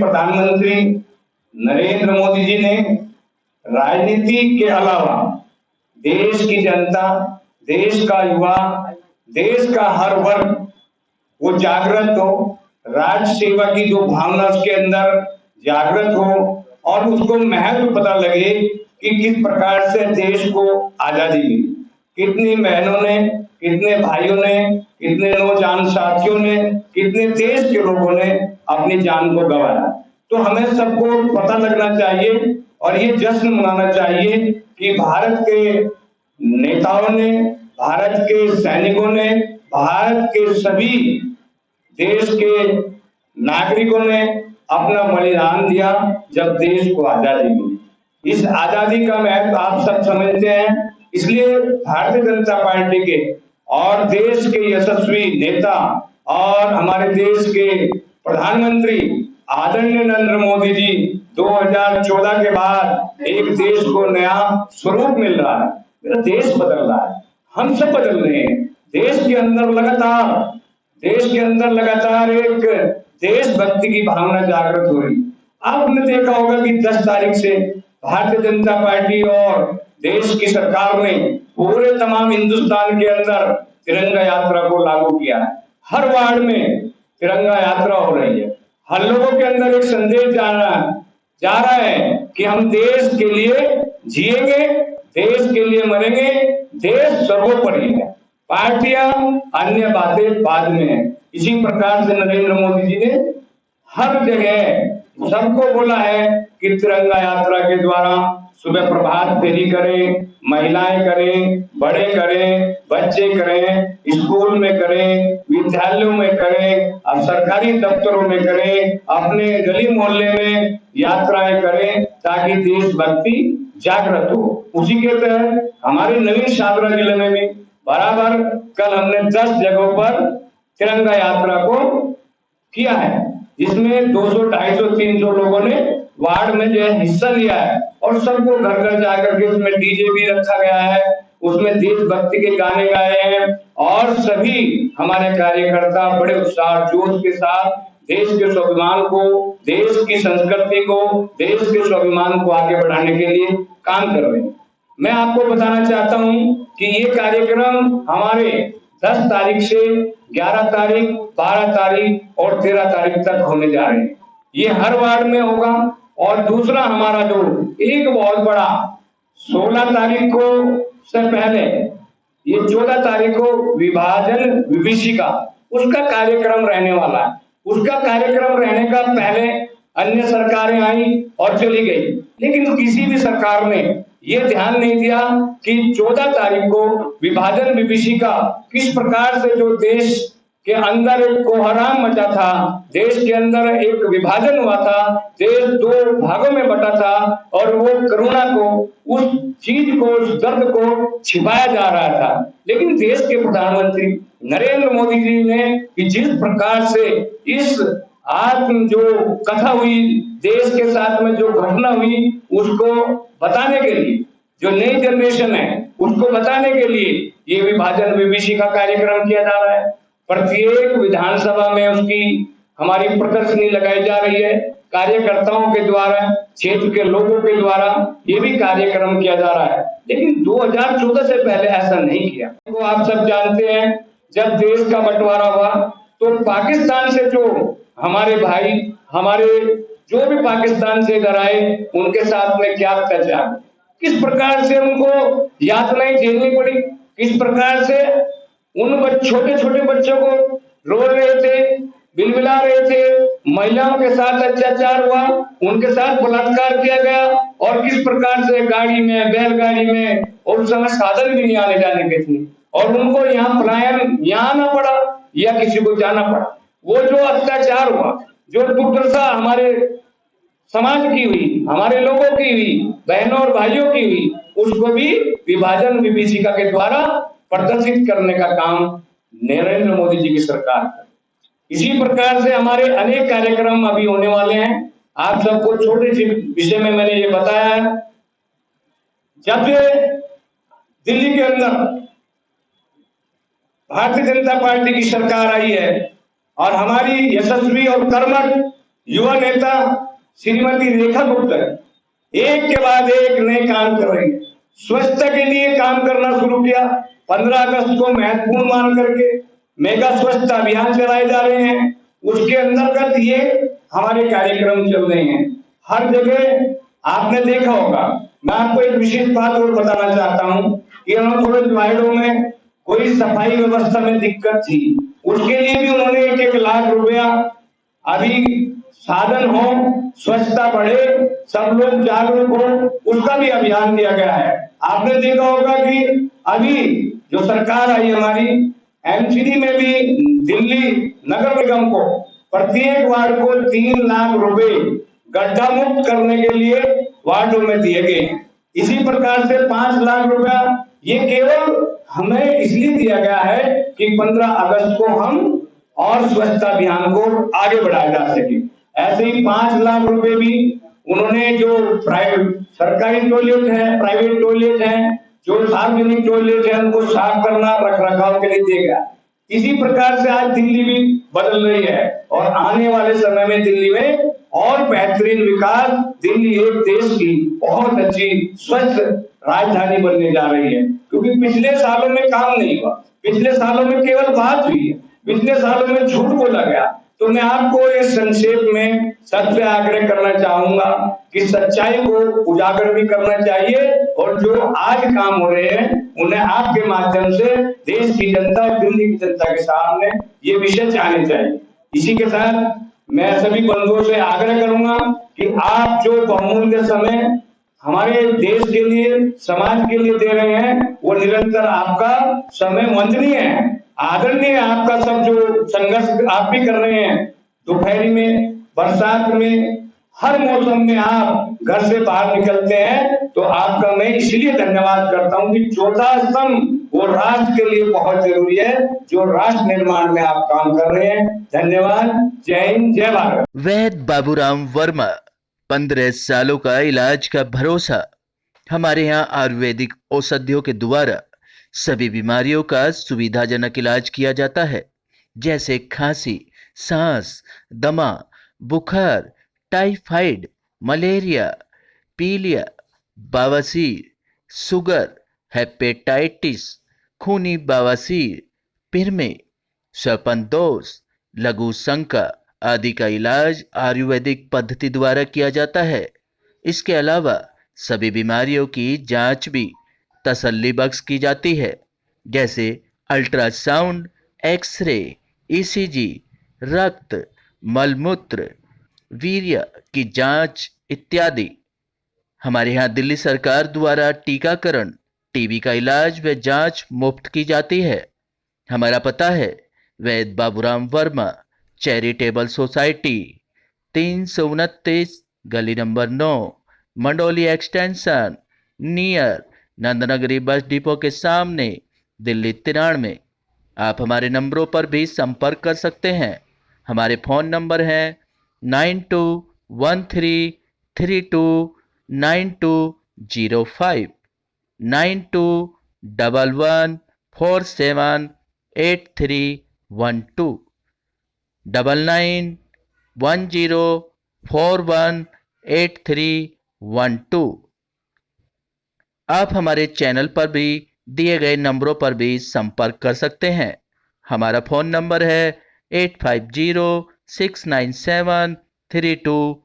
प्रधानमंत्री नरेंद्र मोदी जी ने राजनीति के अलावा देश की जनता, देश का युवा, देश का हर वर्ग वो जागृत हो, राष्ट्र सेवा की जो भावना उसके अंदर जागृत हो और उसको महत्व पता लगे कि किस प्रकार से देश को आजादी मिली, कितनी बहनों ने, कितने भाइयों ने, कितने नौजवान साथियों ने, कितने देश के लोगों ने अपनी जान को गंवाया। तो हमें सबको पता लगना चाहिए और ये जश्न मनाना चाहिए कि भारत के नेताओं ने, भारत के सैनिकों ने, भारत के सभी देश के नागरिकों ने अपना बलिदान दिया जब देश को आजादी मिली। इस आजादी का महत्व आप सब समझते हैं, इसलिए भारतीय जनता पार्टी के और देश के यशस्वी नेता और हमारे देश के प्रधानमंत्री आदरणीय नरेंद्र मोदी जी 2014 के बाद एक देश को नया स्वरूप मिल रहा है, मेरा देश बदल रहा है, हम सब बदल रहे हैं। देश के अंदर लगातार एक देशभक्ति की भावना जागृत हो रही। आपने देखा होगा कि 10 तारीख से भारतीय जनता पार्टी और देश की सरकार ने पूरे तमाम हिंदुस्तान के अंदर तिरंगा यात्रा को लागू किया है। हर वार्ड में तिरंगा यात्रा हो रही है। हर लोगों के अंदर एक संदेश जा रहा है कि हम देश के लिए जिएंगे, देश के लिए मरेंगे, देश सर्वोपरि है, पार्टियां अन्य बातें बाद में है। इसी प्रकार से नरेंद्र मोदी जी ने हर जगह सबको बोला है कि तिरंगा यात्रा के द्वारा सुबह प्रभात फेरी करें, महिलाएं करें, बड़े करें, बच्चे करें, स्कूल में करें, विद्यालयों में करें, अब सरकारी दफ्तरों में करें, अपने गली मोहल्ले में यात्राएं करें ताकि देशभक्ति जागृत हो। उसी के तहत हमारे नवीन शादरा जिले में भी बराबर कल हमने 10 जगहों पर तिरंगा यात्रा को किया है, जिसमें 200, 250, 300 लोगों ने वार्ड में जो है हिस्सा लिया है और सबको घर घर जाकर के उसमें डीजे भी रखा गया है, उसमें देशभक्ति के गाने गाए हैं और सभी हमारे कार्यकर्ता बड़े उत्साह जोश के साथ देश के स्वाभिमान को, देश की संस्कृति को, देश के स्वाभिमान को आगे बढ़ाने के लिए काम कर रहे हैं। मैं आपको बताना चाहता हूं कि ये कार्यक्रम हमारे 10 तारीख से 11 तारीख, 12 तारीख और 13 तारीख तक होने जा रहे हैं। ये हर वार्ड में होगा। और दूसरा हमारा जो एक बहुत बड़ा 16 तारीख को से पहले ये 14 तारीख को विभाजन विभीषिका उसका कार्यक्रम रहने वाला है। उसका कार्यक्रम रहने का पहले अन्य सरकारें आई और चली गई, लेकिन किसी भी सरकार ने ये ध्यान नहीं दिया कि 14 तारीख को विभाजन विभीषिका किस प्रकार से जो देश के अंदर एक कोहराम मचा था, देश के अंदर एक विभाजन हुआ था, देश 2 भागों में बटा था और वो करुणा को, उस चीज को, उस दर्द को छिपाया जा रहा था। लेकिन देश के प्रधानमंत्री नरेंद्र मोदी जी ने कि जिस प्रकार से इस आत्म जो कथा हुई, देश के साथ में जो घटना हुई, उसको बताने के लिए, जो नई जनरेशन है उसको बताने के लिए ये विभाजन विभीषिका कार्यक्रम किया जा रहा है। प्रत्येक विधानसभा में उसकी हमारी प्रदर्शनी लगाई जा रही है, कार्यकर्ताओं के द्वारा, क्षेत्र के लोगों के द्वारा ये भी कार्यक्रम किया जा रहा है। लेकिन 2014 से पहले ऐसा नहीं किया। तो आप सब जानते हैं जब देश का बंटवारा हुआ तो पाकिस्तान से जो हमारे भाई, हमारे जो भी पाकिस्तान से इधर आए, उनके साथ में क्या अत्याचार, किस प्रकार से उनको यातनाएं झेलनी पड़ी, किस प्रकार से उन छोटे छोटे बच्चों को रो रहे थे, बिलबिला रहे थे, महिलाओं के साथ अत्याचार हुआ, उनके साथ बलात्कार किया गया और किस प्रकार से गाड़ी में, बैलगाड़ी में, और उस समय साधन भी नहीं आने जाने के थे और उनको यहाँ पलायन, यहाँ आना पड़ा या किसी को जाना पड़ा। वो जो अत्याचार हुआ, जो दुर्दशा हमारे समाज की हुई, हमारे लोगों की हुई, बहनों और भाइयों की हुई, उसको भी विभाजन विभीषिका के द्वारा प्रदर्शित करने का काम नरेंद्र मोदी जी की सरकार है। इसी प्रकार से हमारे अनेक कार्यक्रम अभी होने वाले हैं। आप सबको छोटे से विषय में मैंने ये बताया है। जब से दिल्ली के अंदर भारतीय जनता पार्टी की सरकार आई है और हमारी यशस्वी और कर्मठ युवा नेता श्रीमती रेखा गुप्ता एक के बाद एक नए काम कर रही है। स्वच्छता के लिए काम करना शुरू किया। 15 अगस्त को महत्वपूर्ण मान करके मेगा स्वच्छता अभियान चलाए जा रहे हैं। उसके अंतर्गत ये हमारे कार्यक्रम चल रहे हैं। हर जगह आपने देखा होगा। मैं आपको एक विशेष बात और बताना चाहता हूँ कि थोड़े वार्डों में कोई सफाई व्यवस्था में दिक्कत थी, उसके लिए भी उन्होंने 1-1 लाख रुपया अभी साधन हो, स्वच्छता बढ़े, सब लोग जागरूक हो, उसका भी अभियान दिया गया है। आपने देखा होगा कि अभी जो सरकार आई हमारी एमसीडी में भी दिल्ली नगर निगम को प्रत्येक वार्ड को 3 लाख रुपए गड्ढा मुक्त करने के लिए वार्डों में दिए गए हैं। इसी प्रकार से 5 लाख रुपया ये केवल हमें इसलिए दिया गया है कि 15 अगस्त को हम और स्वच्छता अभियान को आगे बढ़ाया जा सके। ऐसे ही 5 लाख रुपए भी उन्होंने जो प्राइवेट सरकारी टॉयलेट है, प्राइवेट टॉयलेट है, जो सार्वजनिक टॉयलेट है, उनको साफ करना, रख रखाव के लिए देगा। इसी प्रकार से आज दिल्ली भी बदल रही है और आने वाले समय में दिल्ली में और बेहतरीन विकास, दिल्ली एक देश की बहुत अच्छी स्वच्छ राजधानी बनने जा रही है। क्योंकि पिछले सालों में काम नहीं हुआ, पिछले सालों में केवल बात हुई है, पिछले सालों में झूठ बोला गया। तो मैं आपको इस संक्षेप में सबसे आग्रह करना चाहूंगा कि सच्चाई को उजागर भी करना चाहिए और जो आज काम हो रहे हैं उन्हें आपके माध्यम से देश की जनता और दिल्ली की जनता के सामने ये विषय जाने चाहिए। इसी के साथ मैं सभी बंधुओं से आग्रह करूंगा कि आप जो बहुमूल्य समय हमारे देश के लिए, समाज के लिए दे रहे हैं, वो निरंतर आपका समय वंदनीय है, आदरणीय। आपका सब जो संघर्ष आप भी कर रहे हैं, दोपहरी में, बरसात में, हर मौसम में आप घर से बाहर निकलते हैं, तो आपका मैं इसलिए धन्यवाद करता हूं कि चौथा स्तंभ वो राष्ट्र के लिए बहुत जरूरी है, जो राष्ट्र निर्माण में आप काम कर रहे हैं। धन्यवाद। जय हिंद, जय भारत। वैद्य बाबूराम वर्मा, 15 सालों का इलाज का भरोसा। हमारे यहाँ आयुर्वेदिक औषधियों के द्वारा सभी बीमारियों का सुविधाजनक इलाज किया जाता है, जैसे खांसी, सांस, दमा, बुखार, टाइफाइड, मलेरिया, पीलिया, बवासीर, शुगर, हेपेटाइटिस, खूनी बवासीर, पिरमे, श्वसन लघु शंका आदि का इलाज आयुर्वेदिक पद्धति द्वारा किया जाता है। इसके अलावा सभी बीमारियों की जांच भी तसल्ली बख्श की जाती है, जैसे अल्ट्रासाउंड, एक्सरे, ईसीजी, रक्त, मलमूत्र, वीर्य की जांच इत्यादि। हमारे यहाँ दिल्ली सरकार द्वारा टीकाकरण, टीबी का इलाज व जांच मुफ्त की जाती है। हमारा पता है वैद्य बाबूराम वर्मा चैरिटेबल सोसाइटी, 329 गली number 9, Mandoli extension, near Nand Nagri bus depot के सामने, दिल्ली 93। आप हमारे नंबरों पर भी संपर्क कर सकते हैं। हमारे फ़ोन नंबर हैं 9213329205, 9211478312, 9910418312। आप हमारे चैनल पर भी दिए गए नंबरों पर भी संपर्क कर सकते हैं। हमारा फ़ोन नंबर है 8506973234।